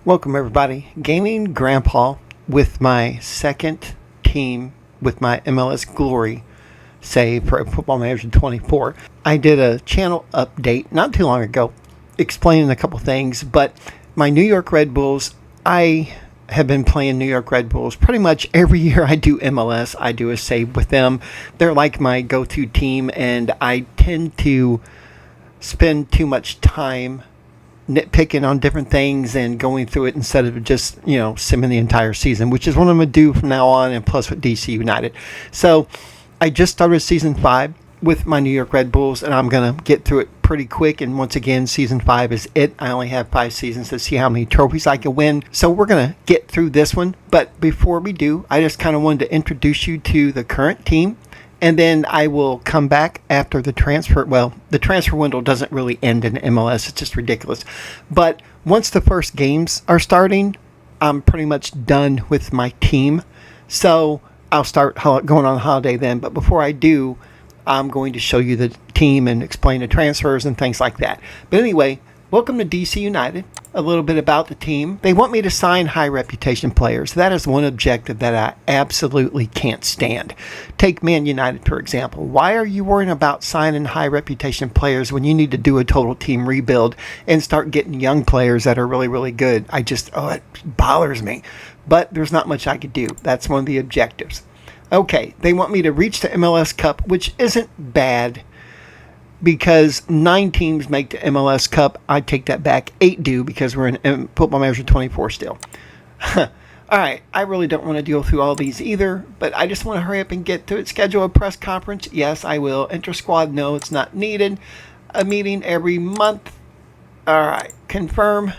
Welcome everybody. Gaming Grandpa with my second team with my MLS glory, say Pro Football Manager 24. I did a channel update not too long ago explaining a couple things, but my New York Red Bulls, I have been playing New York Red Bulls pretty much every year I do MLS. I do a save with them. They're like my go-to team, and I tend to spend too much time nitpicking on different things and going through it instead of just, simming the entire season, which is what I'm going to do from now on, and plus with DC United. So I just started season 5 with my New York Red Bulls, and I'm going to get through it pretty quick. And once again, season 5 is it. I only have 5 seasons to see how many trophies I can win. So we're going to get through this one. But before we do, I just kind of wanted to introduce you to the current team. And then I will come back after the transfer. Well, the transfer window doesn't really end in MLS. It's just ridiculous. But once the first games are starting, I'm pretty much done with my team. So I'll start going on holiday then. But before I do, I'm going to show you the team and explain the transfers and things like that. But anyway, welcome to DC United. A little bit about the team. They want me to sign high reputation players. That is one objective that I absolutely can't stand. Take Man United, for example. Why are you worrying about signing high reputation players when you need to do a total team rebuild and start getting young players that are really, really good? It bothers me. But there's not much I could do. That's one of the objectives. Okay, they want me to reach the MLS Cup, which isn't bad, because 9 teams make the MLS Cup. I take that back. 8 do, because we're in Football Manager 24 still. All right, I really don't want to deal through all these either, but I just want to hurry up and get to it. Schedule a press conference. Yes, I will. Inter-squad, no, it's not needed. A meeting every month. All right, confirm.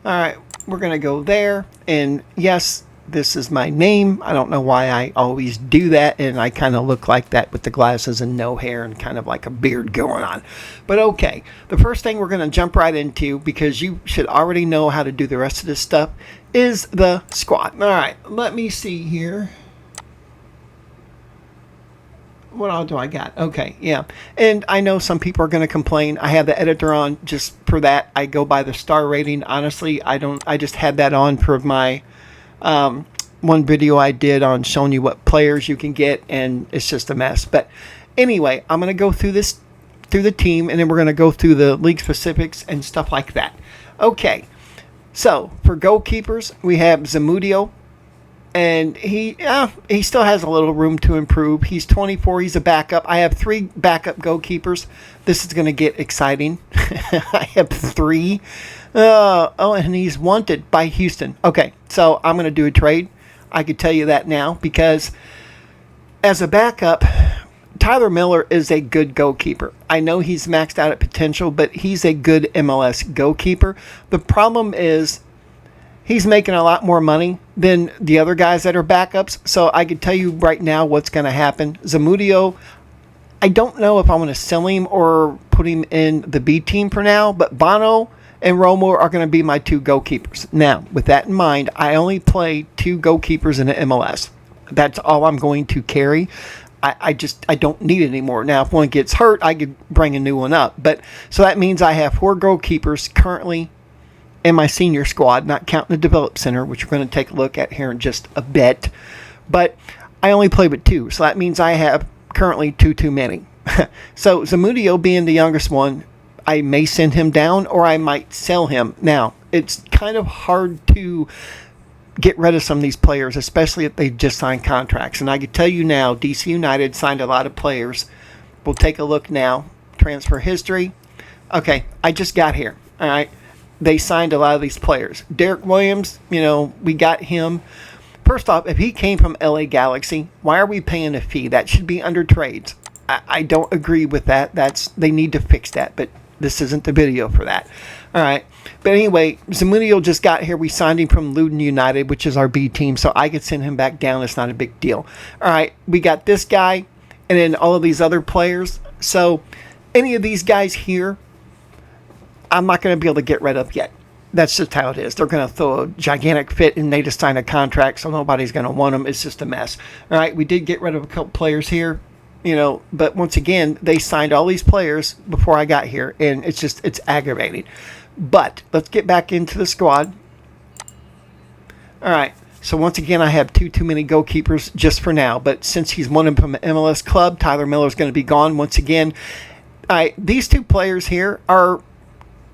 All right, we're going to go there. And yes, this is my name. I don't know why I always do that, and I kind of look like that with the glasses and no hair and kind of like a beard going on. But okay, the first thing we're going to jump right into, because you should already know how to do the rest of this stuff, is the squad. All right, let me see here. What all do I got? Okay, yeah. And I know some people are going to complain. I have the editor on just for that. I go by the star rating. Honestly, I just had that on for my one video I did on showing you what players you can get, and it's just a mess. But anyway, I'm going to go through the team, and then we're going to go through the league specifics and stuff like that. Okay, so for goalkeepers, we have Zamudio, and he still has a little room to improve. He's 24. He's a backup. I have 3 backup goalkeepers. This is going to get exciting. I have 3. And he's wanted by Houston. Okay, so I'm going to do a trade. I could tell you that now, because as a backup, Tyler Miller is a good goalkeeper. I know he's maxed out at potential, but he's a good MLS goalkeeper. The problem is he's making a lot more money than the other guys that are backups. So I could tell you right now what's going to happen. Zamudio, I don't know if I want to sell him or put him in the B team for now, but Bono and Romo are going to be my 2 goalkeepers. Now, with that in mind, I only play 2 goalkeepers in the MLS. That's all I'm going to carry. I don't need it anymore. Now, if one gets hurt, I could bring a new one up. But so that means I have 4 goalkeepers currently in my senior squad, not counting the develop center, which we're going to take a look at here in just a bit. But I only play with 2, so that means I have currently 2 too many. So Zamudio being the youngest one, I may send him down, or I might sell him. Now, it's kind of hard to get rid of some of these players, especially if they just signed contracts. And I can tell you now, DC United signed a lot of players. We'll take a look now. Transfer history. Okay, I just got here. All right. They signed a lot of these players. Derek Williams, we got him. First off, if he came from LA Galaxy, why are we paying a fee? That should be under trades. I don't agree with that. They need to fix that, but this isn't the video for that. All right. But anyway, Zamudio just got here. We signed him from Luton United, which is our B team, so I could send him back down. It's not a big deal. All right. We got this guy and then all of these other players. So any of these guys here, I'm not going to be able to get rid of yet. That's just how it is. They're going to throw a gigantic fit, and they just signed a contract, so nobody's going to want them. It's just a mess. All right. We did get rid of a couple players here. But once again, they signed all these players before I got here, and it's aggravating. But let's get back into the squad. All right. So once again, I have too many goalkeepers just for now. But since he's one from an MLS club, Tyler Miller is going to be gone once again. All right, these two players here are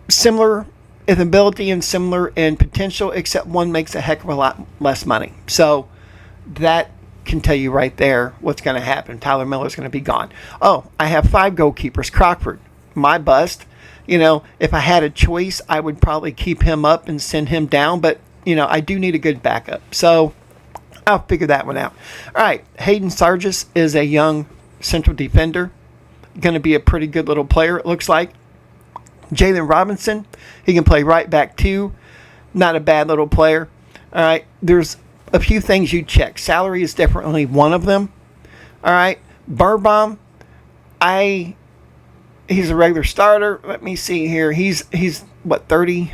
similar in ability and similar in potential, except one makes a heck of a lot less money. So that can tell you right there what's going to happen. Tyler Miller is going to be gone. Oh, I have 5 goalkeepers. Crockford, my bust. You know, if I had a choice, I would probably keep him up and send him down. But, you know, I do need a good backup. So I'll figure that one out. All right, Hayden Sargis is a young central defender. Going to be a pretty good little player, it looks like. Jalen Robinson, he can play right back too. Not a bad little player. All right, there's a few things you check. Salary is definitely one of them. All right, Birnbaum, he's a regular starter. Let me see here. He's what, 30?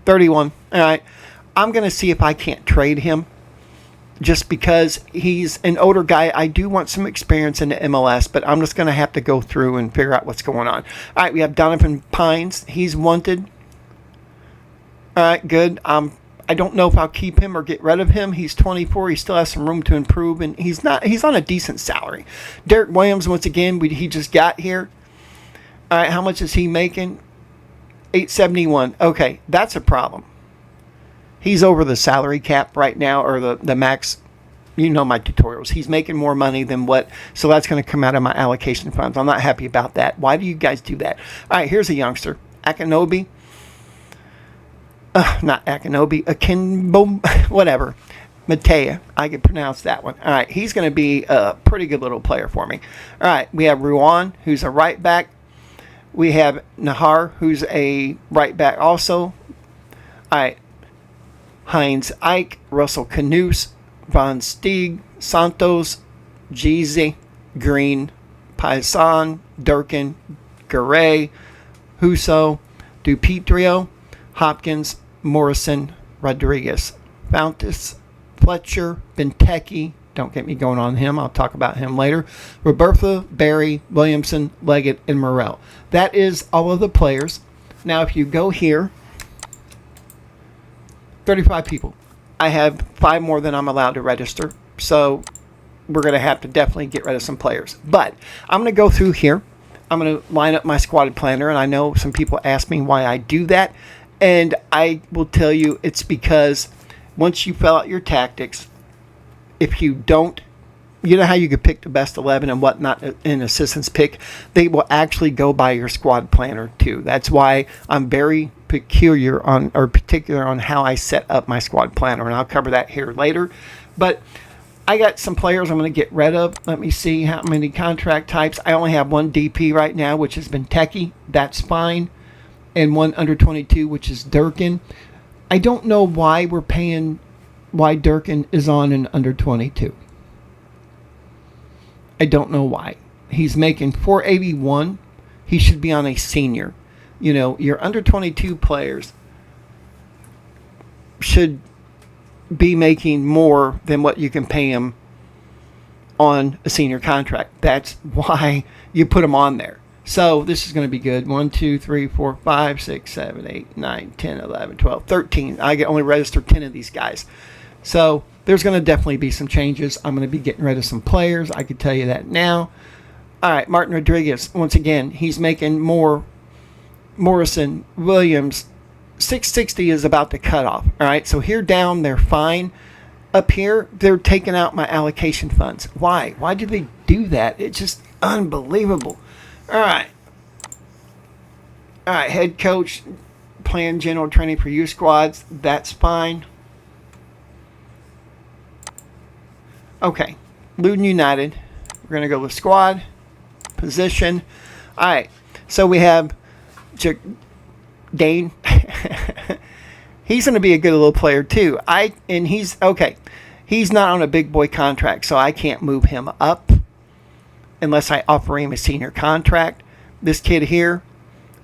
31. All right, I'm going to see if I can't trade him. Just because he's an older guy, I do want some experience in the MLS, but I'm just going to have to go through and figure out what's going on. All right, we have Donovan Pines. He's wanted. All right, good. I don't know if I'll keep him or get rid of him. He's 24. He still has some room to improve, and he's on a decent salary. Derek Williams, once again, he just got here. All right, how much is he making? $871. Okay, that's a problem. He's over the salary cap right now, or the max. You know my tutorials. He's making more money than what, so that's going to come out of my allocation funds. I'm not happy about that. Why do you guys do that? All right, here's a youngster. Akinobi. Not Akinobi. Akinbo, whatever. Matea. I can pronounce that one. All right, he's going to be a pretty good little player for me. All right, we have Ruan, who's a right back. We have Nahar, who's a right back also. All right. Heinz Ike, Russell Canoes, Von Steeg, Santos, Jeezy, Green, Paisan, Durkin, Garay, Huso, Dupitrio, Hopkins, Morrison, Rodriguez, Fountas, Fletcher, Benteke. Don't get me going on him. I'll talk about him later. Roberta, Barry, Williamson, Leggett, and Morrell. That is all of the players. Now, if you go here, 35 people. I have 5 more than I'm allowed to register. So we're going to have to definitely get rid of some players. But I'm going to go through here. I'm going to line up my squad planner. And I know some people ask me why I do that. And I will tell you it's because once you fill out your tactics, if you don't, you know how you could pick the best 11 and whatnot in assistants pick, they will actually go by your squad planner too. That's why I'm very particular on how I set up my squad planner, and I'll cover that here later. But I got some players I'm going to get rid of. Let me see how many contract types. I only have one DP right now, which is Benteke. That's fine. And one under 22, which is Durkin. I don't know why why Durkin is on an under 22. I don't know why. He's making $481. He should be on a senior. You know, your under 22 players should be making more than what you can pay them on a senior contract. That's why you put them on there. So this is going to be good. 1, 2, 3, 4, 5, 6, 7, 8, 9, 10, 11, 12, 13. I can only register 10 of these guys. So there's going to definitely be some changes. I'm going to be getting rid of some players. I can tell you that now. All right, Martin Rodriguez, once again, he's making more. Morrison, Williams, 660 is about the cutoff. All right, so here down, they're fine. Up here, they're taking out my allocation funds. Why? Why do they do that? It's just unbelievable. All right. All right, head coach, plan general training for youth squads. That's fine. Okay, Luton United. We're going to go with squad, position. All right, so we have Dane. He's going to be a good little player too. He's okay. He's not on a big boy contract, so I can't move him up unless I offer him a senior contract. This kid here,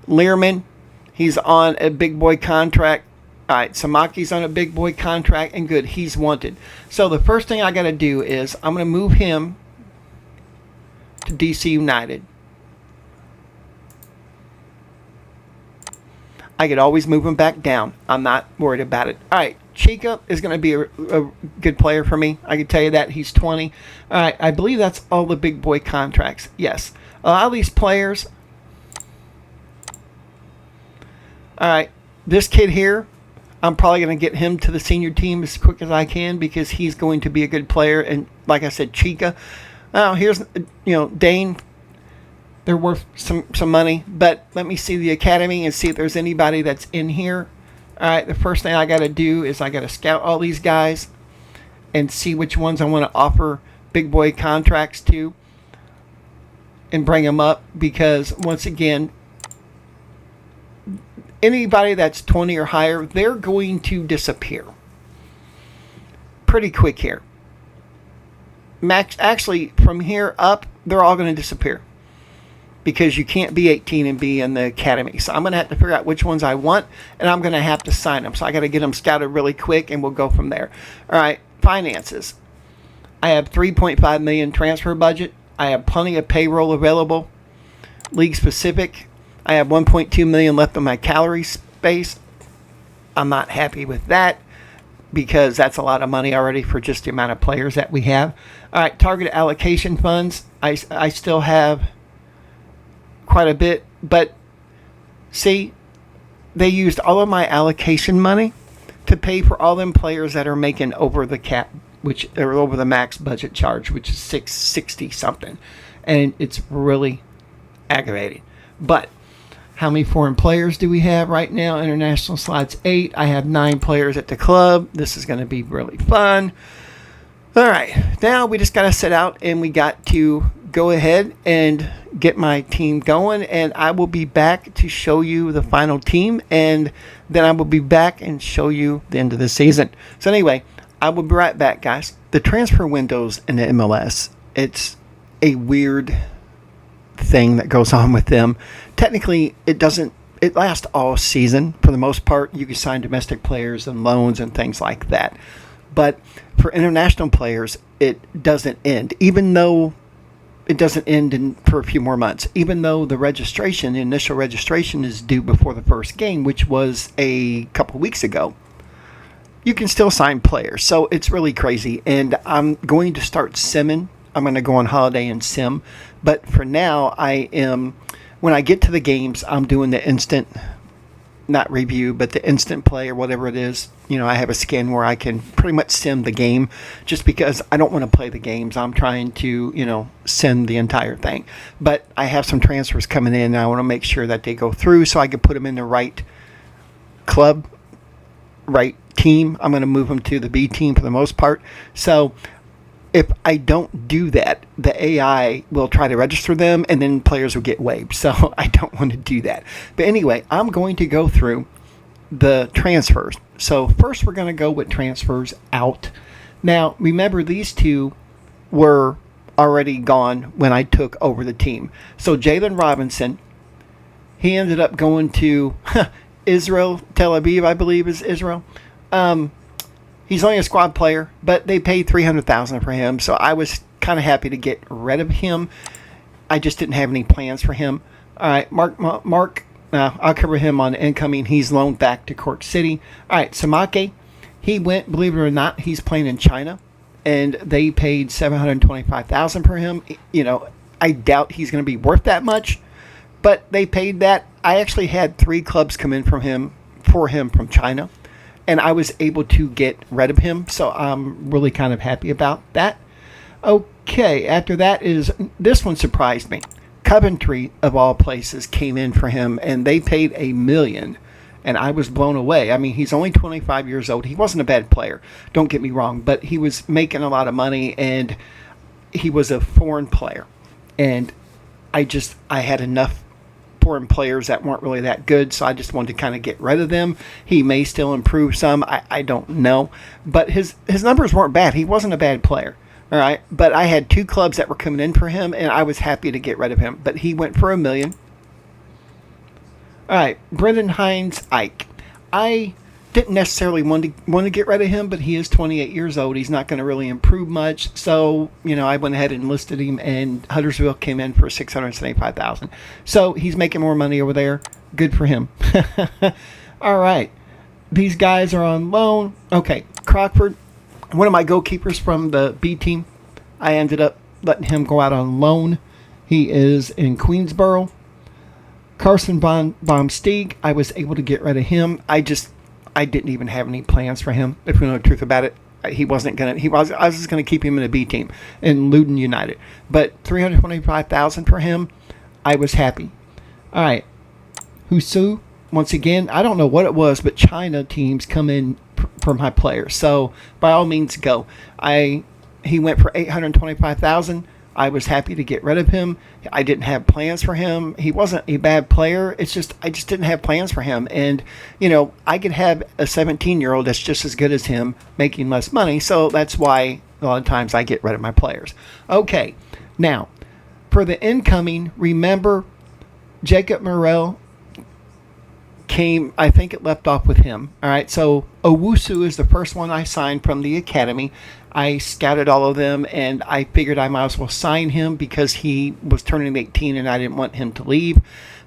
Learman, he's on a big boy contract. All right, Samaki's on a big boy contract, and good, he's wanted. So the first thing I got to do is I'm going to move him to DC United. I could always move him back down. I'm not worried about it. All right, Chica is going to be a good player for me. I can tell you that. He's 20. All right, I believe that's all the big boy contracts. Yes. A lot of these players. All right, this kid here, I'm probably going to get him to the senior team as quick as I can because he's going to be a good player. And like I said, Chica. Now, here's, Dane. They're worth some money. But let me see the academy and see if there's anybody that's in here. All right, the first thing I got to do is I got to scout all these guys and see which ones I want to offer big boy contracts to and bring them up because, once again, anybody that's 20 or higher, they're going to disappear pretty quick here. Actually, from here up, they're all going to disappear because you can't be 18 and be in the academy. So I'm going to have to figure out which ones I want, and I'm going to have to sign them. So I got to get them scouted really quick, and we'll go from there. All right, finances. I have $3.5 million transfer budget. I have plenty of payroll available. League specific. I have $1.2 million left on my calorie space. I'm not happy with that because that's a lot of money already for just the amount of players that we have. All right, target allocation funds. I still have quite a bit, but see, they used all of my allocation money to pay for all them players that are making over the cap, which are over the max budget charge, which is $660 something, and it's really aggravating. But how many foreign players do we have right now? International slots 8. I have 9 players at the club. This is going to be really fun. All right, now we just got to sit out and we got to go ahead and get my team going, and I will be back to show you the final team, and then I will be back and show you the end of the season. So anyway, I will be right back, guys. The transfer windows in the MLS, it's a weird thing that goes on with them. Technically, it lasts all season. For the most part, you can sign domestic players and loans and things like that. But for international players, it doesn't end, even though it doesn't end for a few more months, even though the initial registration is due before the first game, which was a couple weeks ago. You can still sign players. So it's really crazy. And I'm going to start simming. I'm going to go on holiday and sim. But for now, when I get to the games, I'm doing the instant, not review, but the instant play or whatever it is. I have a skin where I can pretty much sim the game just because I don't want to play the games. I'm trying to, sim the entire thing. But I have some transfers coming in and I want to make sure that they go through so I can put them in the right club, right team. I'm going to move them to the B team for the most part. So if I don't do that, the AI will try to register them and then players will get waived. So I don't want to do that. But anyway, I'm going to go through the transfers. So first we're going to go with transfers out. Now, remember these two were already gone when I took over the team. So Jalen Robinson, he ended up going to Israel, Tel Aviv, I believe is Israel. He's only a squad player, but they paid $300,000 for him, so I was kind of happy to get rid of him. I just didn't have any plans for him. All right, Mark, I'll cover him on incoming. He's loaned back to Cork City. All right, Samake, he went, believe it or not, he's playing in China, and they paid $725,000 for him. I doubt he's going to be worth that much, but they paid that. I actually had 3 clubs come in for him from China. And I was able to get rid of him, so I'm really kind of happy about that. Okay, after that is, this one surprised me. Coventry, of all places, came in for him, and they paid $1 million, and I was blown away. I mean, he's only 25 years old. He wasn't a bad player, don't get me wrong, but he was making a lot of money, and he was a foreign player. And I had enough foreign players that weren't really that good, so I just wanted to kind of get rid of them. He may still improve some, I don't know, but his numbers weren't bad. He wasn't a bad player, all right, but I had 2 clubs that were coming in for him, and I was happy to get rid of him, but he went for $1 million. All right, Brendan Hines Ike. I didn't necessarily want to get rid of him, but he is 28 years old. He's not going to really improve much. So, I went ahead and listed him, and Huddersfield came in for $675,000. So he's making more money over there. Good for him. All right. These guys are on loan. Okay. Crockford, one of my goalkeepers from the B team, I ended up letting him go out on loan. He is in Queensboro. Carson von Stieg, I was able to get rid of him. I didn't even have any plans for him, if you know the truth about it. I was just gonna keep him in the B team in Luton United. But $325,000 for him, I was happy. All right. Husu, once again, I don't know what it was, but China teams come in for my players. So by all means, go. He went for $825,000. I was happy to get rid of him. I didn't have plans for him. He wasn't a bad player. I just didn't have plans for him. And, I could have a 17-year-old that's just as good as him making less money. So that's why a lot of times I get rid of my players. Okay. Now, for the incoming, remember Jacob Morel came, I think it left off with him. All right. So Owusu is the first one I signed from the academy. I scouted all of them, and I figured I might as well sign him because he was turning 18 and I didn't want him to leave.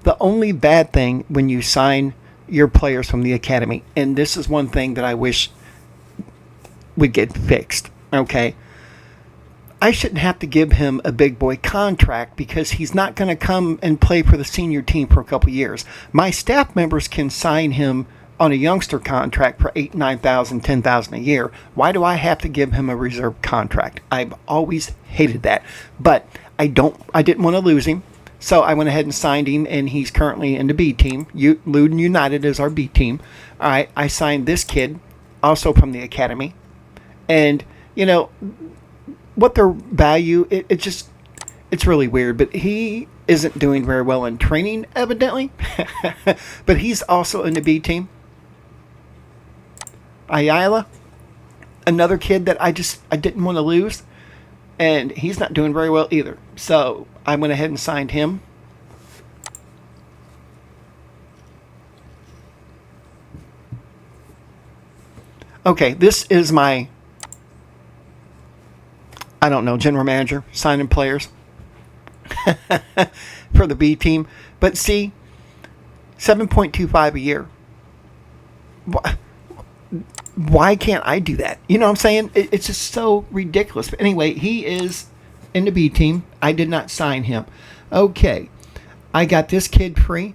The only bad thing when you sign your players from the academy, and this is one thing that I wish would get fixed, okay? I shouldn't have to give him a big boy contract because he's not going to come and play for the senior team for a couple years. My staff members can sign him on a youngster contract for $8,000, $9,000, $10,000 a year. Why do I have to give him a reserve contract? I've always hated that. But I didn't want to lose him, so I went ahead and signed him, and he's currently in the B team. Luton United is our B team. All right, I signed this kid, also from the academy. And, what their value, it's really weird, but he isn't doing very well in training, evidently. But he's also in the B team. Ayala, another kid that I didn't want to lose, and he's not doing very well either. So I went ahead and signed him. Okay, this is my, I don't know, general manager signing players for the B team. But see, 7.25 a year. Why can't I do that? You know what I'm saying? It's just so ridiculous. But anyway, he is in the B team. I did not sign him. Okay. I got this kid free.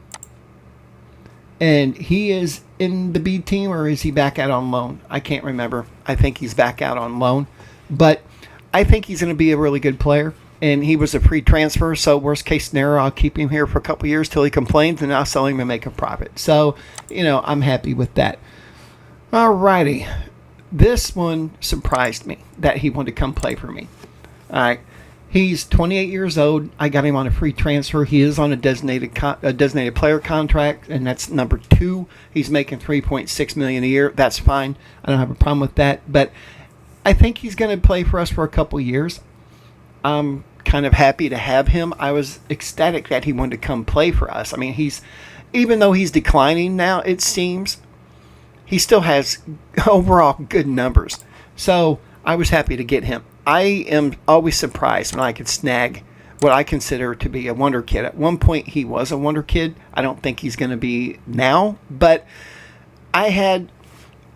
And he is in the B team, or is he back out on loan? I can't remember. I think he's back out on loan. But I think he's going to be a really good player. And he was a free transfer, so worst case scenario, I'll keep him here for a couple years till he complains, and I'll sell him and make a profit. So, I'm happy with that. Alrighty. This one surprised me that he wanted to come play for me. All right. He's 28 years old. I got him on a free transfer. He is on a designated player contract, and that's number 2. He's making $3.6 million a year. That's fine. I don't have a problem with that. But I think he's going to play for us for a couple years. I'm kind of happy to have him. I was ecstatic that he wanted to come play for us. I mean, even though he's declining now, it seems, he still has overall good numbers. So I was happy to get him. I am always surprised when I could snag what I consider to be a wonder kid. At one point, he was a wonder kid. I don't think he's going to be now. But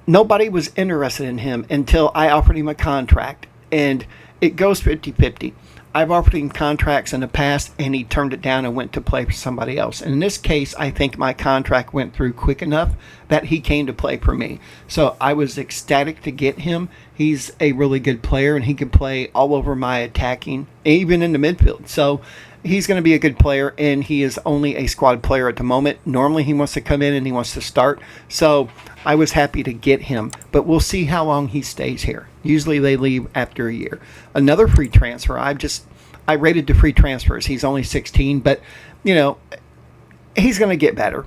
nobody was interested in him until I offered him a contract. And it goes 50-50. I've offered him contracts in the past, and he turned it down and went to play for somebody else. And in this case, I think my contract went through quick enough that he came to play for me. So I was ecstatic to get him. He's a really good player, and he can play all over my attacking, even in the midfield. So he's going to be a good player, and he is only a squad player at the moment. Normally, he wants to come in and he wants to start. So I was happy to get him, but we'll see how long he stays here. Usually they leave after a year. Another free transfer. I rated the free transfers. He's only 16, but, he's going to get better.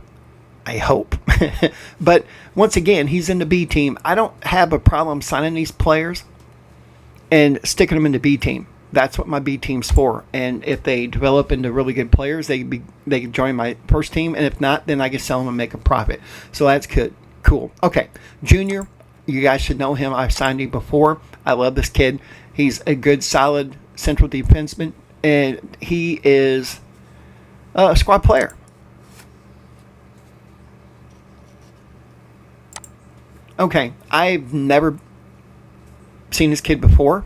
I hope. But once again, he's in the B team. I don't have a problem signing these players and sticking them in the B team. That's what my B team's for. And if they develop into really good players, they can join my first team. And if not, then I can sell them and make a profit. So that's good. Cool. Okay. Junior, you guys should know him. I've signed him before. I love this kid. He's a good, solid central defenseman, and he is a squad player. Okay. I've never seen this kid before,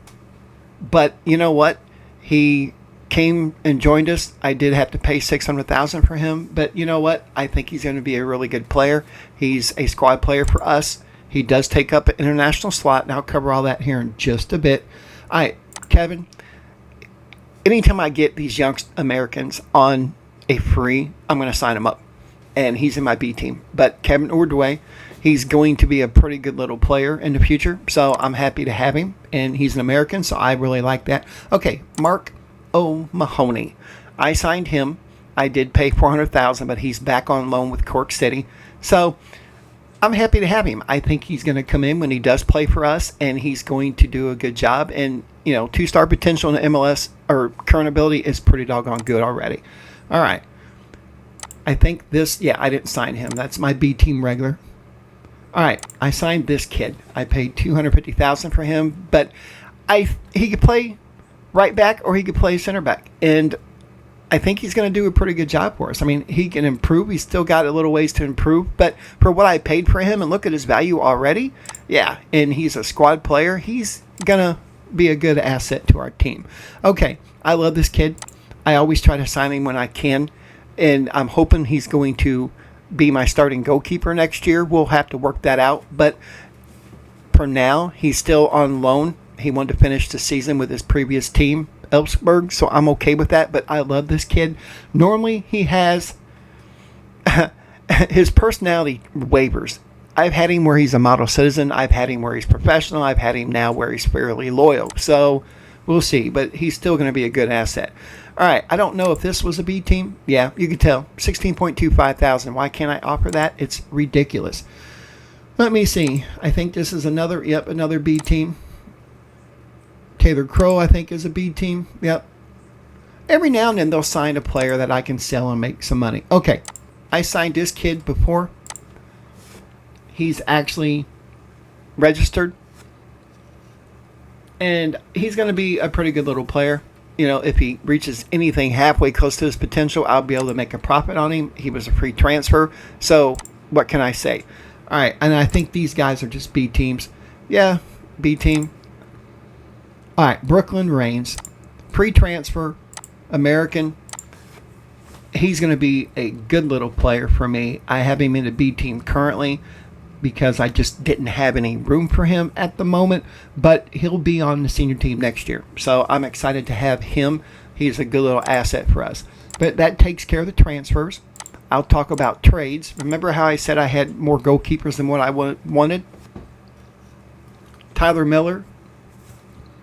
but you know what? He came and joined us. I did have to pay $600,000 for him, but you know what? I think he's going to be a really good player. He's a squad player for us. He does take up an international slot, and I'll cover all that here in just a bit. All right, Kevin. Anytime I get these young Americans on a free, I'm going to sign him up, and he's in my B team. But Kevin Ordway, he's going to be a pretty good little player in the future, so I'm happy to have him, and he's an American, so I really like that. Okay, Mark O'Mahony. I signed him. I did pay $400,000, but he's back on loan with Cork City. So I'm happy to have him. I think he's going to come in when he does play for us, and he's going to do a good job. And, 2-star potential in the MLS or current ability is pretty doggone good already. All right. I think this, I didn't sign him. That's my B team regular. All right. I signed this kid. I paid $250,000 for him, but he could play right back or he could play center back, and I think he's going to do a pretty good job for us. I mean, he can improve. He's still got a little ways to improve, but for what I paid for him and look at his value already, and he's a squad player, he's going to be a good asset to our team. Okay, I love this kid. I always try to sign him when I can, and I'm hoping he's going to be my starting goalkeeper next year. We'll have to work that out, but for now, he's still on loan. He wanted to finish the season with his previous team, Elfsborg, so I'm okay with that, but I love this kid. Normally, he has his personality wavers. I've had him where he's a model citizen. I've had him where he's professional. I've had him now where he's fairly loyal. So we'll see, but he's still going to be a good asset. All right, I don't know if this was a B team. Yeah, you can tell. $16.25 thousand. Why can't I offer that? It's ridiculous. Let me see. I think this is another B team. Taylor Crow, I think, is a B team. Yep. Every now and then they'll sign a player that I can sell and make some money. Okay. I signed this kid before. He's actually registered. And he's going to be a pretty good little player. If he reaches anything halfway close to his potential, I'll be able to make a profit on him. He was a free transfer. So, what can I say? All right. And I think these guys are just B teams. Yeah, B team. All right, Brooklyn Reigns, pre-transfer, American. He's going to be a good little player for me. I have him in the B team currently because I just didn't have any room for him at the moment, but he'll be on the senior team next year. So I'm excited to have him. He's a good little asset for us. But that takes care of the transfers. I'll talk about trades. Remember how I said I had more goalkeepers than what I wanted? Tyler Miller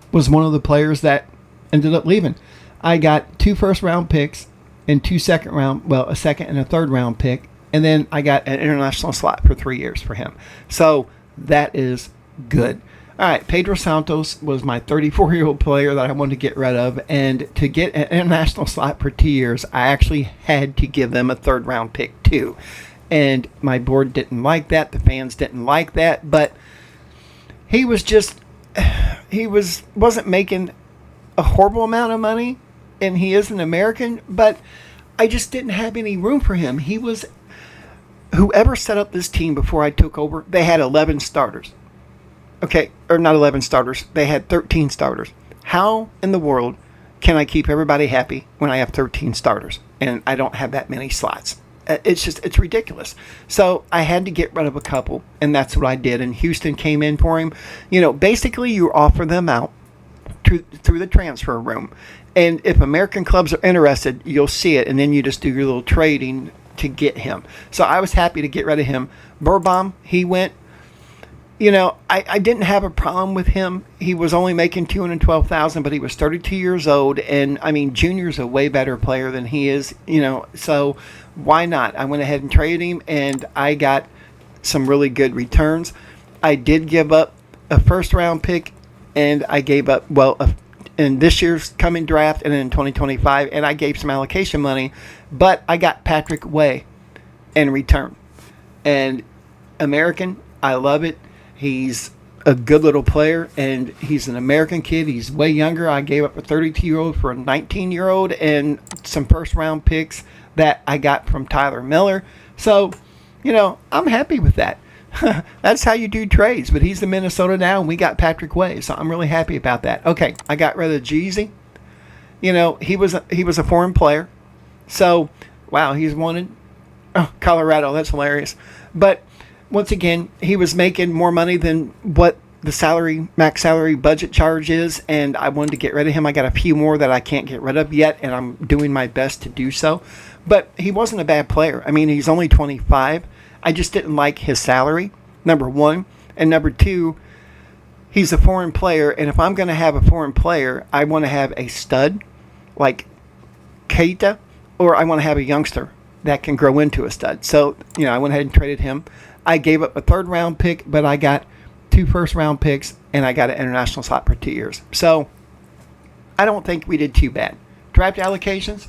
was one of the players that ended up leaving. I got 2 first-round picks and 2 second-round, a second and a third-round pick, and then I got an international slot for 3 years for him. So that is good. All right, Pedro Santos was my 34-year-old player that I wanted to get rid of, and to get an international slot for 2 years, I actually had to give them a third-round pick too. And my board didn't like that. The fans didn't like that, but he wasn't making a horrible amount of money, and he is an American, but I just didn't have any room for him. Whoever set up this team before I took over, they had 11 starters. Okay, or not 11 starters. They had 13 starters. How in the world can I keep everybody happy when I have 13 starters and I don't have that many slots? It's ridiculous. So I had to get rid of a couple, and that's what I did. And Houston came in for him. Basically you offer them out through the transfer room. And if American clubs are interested, you'll see it, and then you just do your little trading to get him. So I was happy to get rid of him. Burbaum, he went. I didn't have a problem with him. He was only making $212,000, but he was 32 years old, and I mean, Junior's a way better player than he is. So why not? I went ahead and traded him, and I got some really good returns. I did give up a first-round pick, and I gave up in this year's coming draft and in 2025, and I gave some allocation money, but I got Patrick Way in return, and American. I love it. He's a good little player, and he's an American kid. He's way younger. I gave up a 32-year-old for a 19-year-old and some first-round picks that I got from Tyler Miller. So, I'm happy with that. That's how you do trades. But he's in Minnesota now, and we got Patrick Way, so I'm really happy about that. Okay, I got rid of Jeezy. He was a foreign player. So, wow, he's wanted. Oh, Colorado, that's hilarious. But once again, he was making more money than what the max salary budget charge is, and I wanted to get rid of him. I got a few more that I can't get rid of yet, and I'm doing my best to do so. But he wasn't a bad player. I mean, he's only 25. I just didn't like his salary, number one. And number two, he's a foreign player, and if I'm going to have a foreign player, I want to have a stud like Keita, or I want to have a youngster that can grow into a stud. So, I went ahead and traded him. I gave up a third-round pick, but I got 2 first-round picks, and I got an international slot for 2 years. So, I don't think we did too bad. Draft allocations.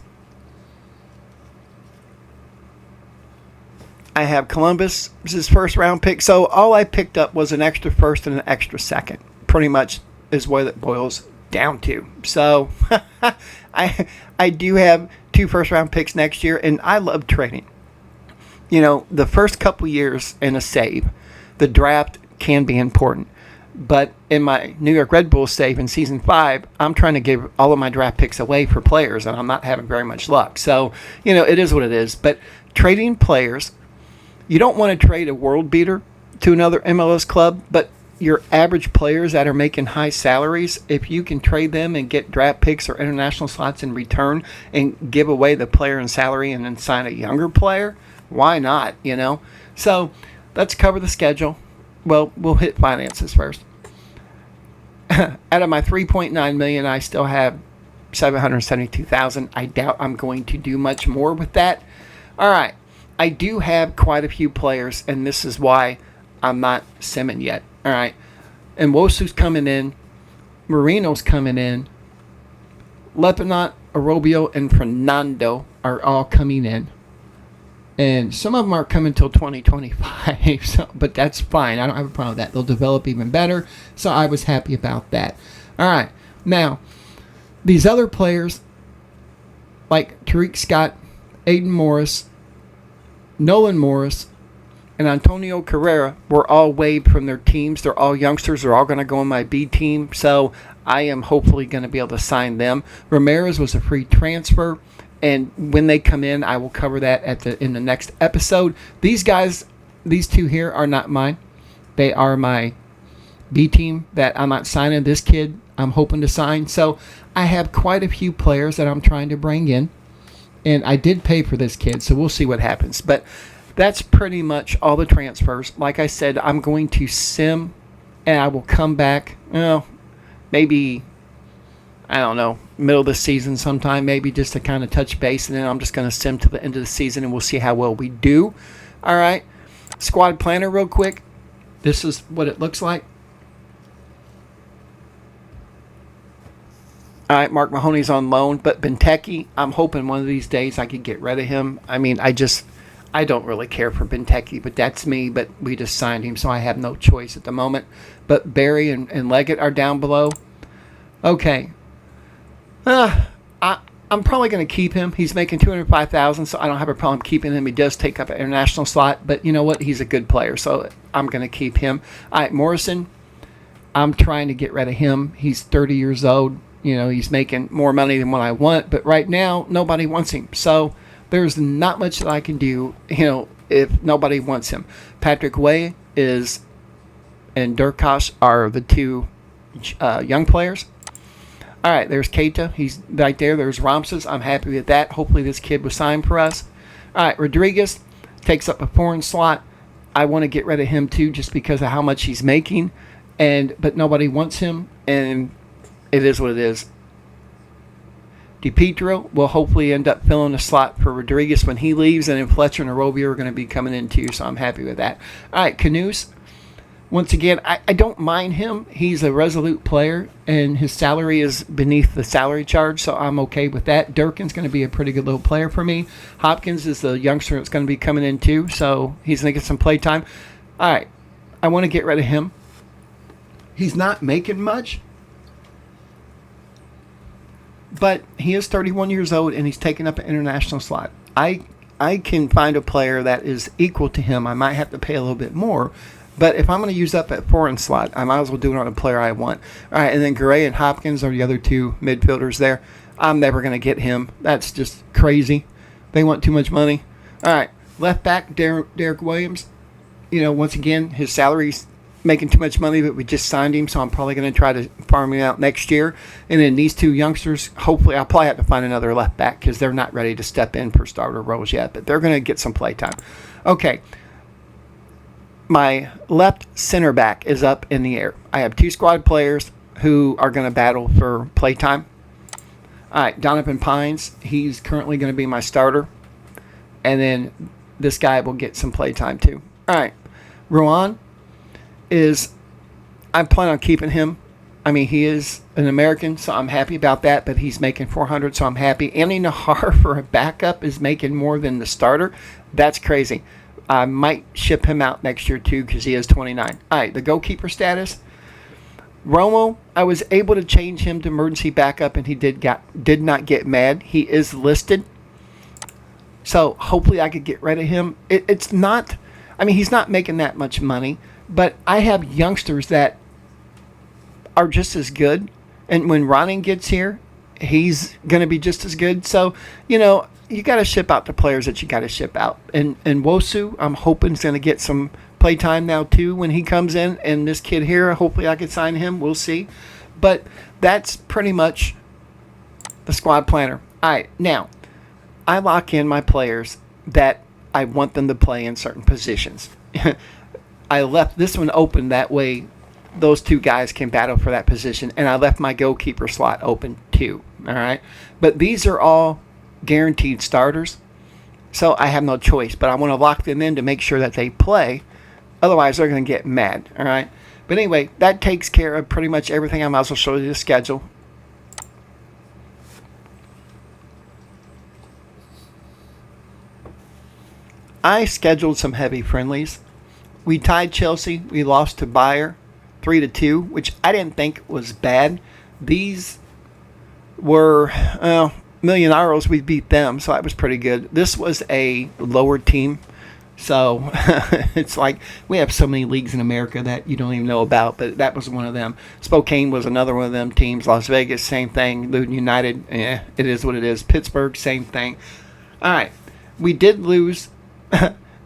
I have Columbus's first-round pick. So, all I picked up was an extra first and an extra second. Pretty much is what it boils down to. So, I do have 2 first-round picks next year, and I love trading. The first couple years in a save, the draft can be important. But in my New York Red Bulls save in Season 5, I'm trying to give all of my draft picks away for players, and I'm not having very much luck. So, it is what it is. But trading players, you don't want to trade a world beater to another MLS club, but your average players that are making high salaries, if you can trade them and get draft picks or international slots in return and give away the player and salary and then sign a younger player, why not, So let's cover the schedule. Well, we'll hit finances first. Out of my $3.9 million, I still have $772,000. I doubt I'm going to do much more with that. All right. I do have quite a few players, and this is why I'm not simming yet. All right. And Wosu's coming in. Marino's coming in. Lepanot, Arobio, and Fernando are all coming in. And some of them are coming till 2025, but that's fine. I don't have a problem with that. They'll develop even better, so I was happy about that. All right. Now, these other players, like Tariq Scott, Aiden Morris, Nolan Morris, and Antonio Carrera were all waived from their teams. They're all youngsters. They're all going to go in my B team, so I am hopefully going to be able to sign them. Ramirez was a free transfer. And when they come in, I will cover that in the next episode. These guys, these two here are not mine. They are my B team that I'm not signing. This kid I'm hoping to sign. So I have quite a few players that I'm trying to bring in. And I did pay for this kid, so we'll see what happens. But that's pretty much all the transfers. Like I said, I'm going to sim, and I will come back, maybe, I don't know, middle of the season sometime, maybe just to kind of touch base, and then I'm just going to sim to the end of the season, and we'll see how well we do. All right. Squad planner real quick. This is what it looks like. All right, Mark Mahoney's on loan, but Benteke, I'm hoping one of these days I could get rid of him. I mean, I don't really care for Benteke, but that's me, but we just signed him, so I have no choice at the moment. But Barry and Leggett are down below. Okay. I'm probably going to keep him. He's making $205,000, so I don't have a problem keeping him. He does take up an international slot, but you know what? He's a good player, so I'm going to keep him. All right, Morrison, I'm trying to get rid of him. He's 30 years old. He's making more money than what I want, but right now, nobody wants him. So there's not much that I can do, if nobody wants him. Patrick Way and Durkosh are the two young players. All right, there's Keita. He's right there. There's Ramses. I'm happy with that. Hopefully this kid was signed for us. All right, Rodriguez takes up a foreign slot. I want to get rid of him too just because of how much he's making, but nobody wants him, and it is what it is. DiPietro will hopefully end up filling a slot for Rodriguez when he leaves, and then Fletcher and Arobio are going to be coming in too, so I'm happy with that. All right, Canoes. Once again, I don't mind him. He's a resolute player, and his salary is beneath the salary charge, so I'm okay with that. Durkin's going to be a pretty good little player for me. Hopkins is the youngster that's going to be coming in too, so he's going to get some play time. All right, I want to get rid of him. He's not making much, but he is 31 years old and he's taking up an international slot. I can find a player that is equal to him. I might have to pay a little bit more, but if I'm going to use up that foreign slot, I might as well do it on a player I want. All right, and then Gray and Hopkins are the other two midfielders there. I'm never going to get him. That's just crazy. They want too much money. All right, left back, Derek Williams. Once again, his salary's making too much money, but we just signed him, so I'm probably going to try to farm him out next year. And then these two youngsters, hopefully, I'll probably have to find another left back because they're not ready to step in for starter roles yet, but they're going to get some play time. Okay. My left center back is up in the air. I have two squad players who are going to battle for play time. All right, Donovan Pines, he's currently going to be my starter. And then this guy will get some play time too. All right, Rowan I plan on keeping him. I mean, he is an American, so I'm happy about that, but he's making $400, so I'm happy. Andy Nahar for a backup is making more than the starter. That's crazy. I might ship him out next year too because he is 29. All right, the goalkeeper status. Romo, I was able to change him to emergency backup, and he did not get mad. He is listed, so hopefully I could get rid of him. It's not. I mean, he's not making that much money, but I have youngsters that are just as good, and when Ronning gets here, he's going to be just as good. So, you got to ship out the players that you got to ship out. And Wosu, I'm hoping, is going to get some play time now, too, when he comes in. And this kid here, hopefully I can sign him. We'll see. But that's pretty much the squad planner. All right, now, I lock in my players that I want them to play in certain positions. I left this one open that way those two guys can battle for that position, and I left my goalkeeper slot open too. All right, but these are all guaranteed starters, so I have no choice. But I want to lock them in to make sure that they play. Otherwise, they're going to get mad. All right. But anyway, that takes care of pretty much everything. I might as well show you the schedule. I scheduled some heavy friendlies. We tied Chelsea. We lost to Bayer 3-2, which I didn't think was bad. These were Millonarios. We beat them, so that was pretty good. This was a lower team, so it's like we have so many leagues in America that you don't even know about, but that was one of them. Spokane was another one of them teams. Las Vegas, same thing. Luton United, it is what it is. Pittsburgh, same thing. All right, we did lose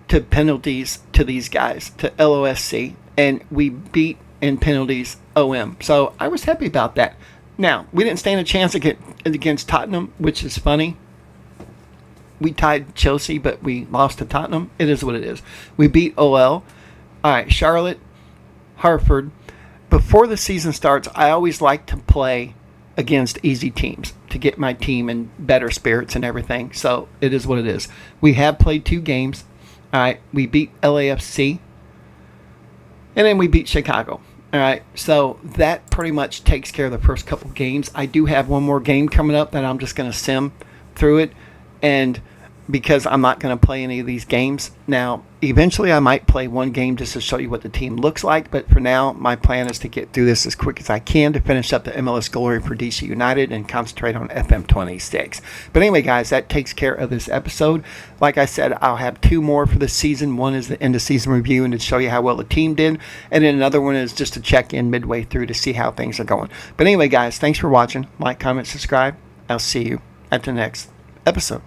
to penalties to these guys, to LOSC, and we beat in penalties OM. So I was happy about that. Now, we didn't stand a chance against Tottenham, which is funny. We tied Chelsea, but we lost to Tottenham. It is what it is. We beat OL. All right, Charlotte, Hartford. Before the season starts, I always like to play against easy teams to get my team in better spirits and everything. So it is what it is. We have played 2 games. All right, we beat LAFC, and then we beat Chicago. All right, so that pretty much takes care of the first couple games. I do have one more game coming up that I'm just going to sim through it, and because I'm not going to play any of these games. Now, eventually I might play one game just to show you what the team looks like, but for now, my plan is to get through this as quick as I can to finish up the MLS glory for DC United and concentrate on FM26. But anyway, guys, that takes care of this episode. Like I said, I'll have 2 more for the season. One is the end of season review and to show you how well the team did, and then another one is just to check in midway through to see how things are going. But anyway, guys, thanks for watching. Like, comment, subscribe. I'll see you at the next episode.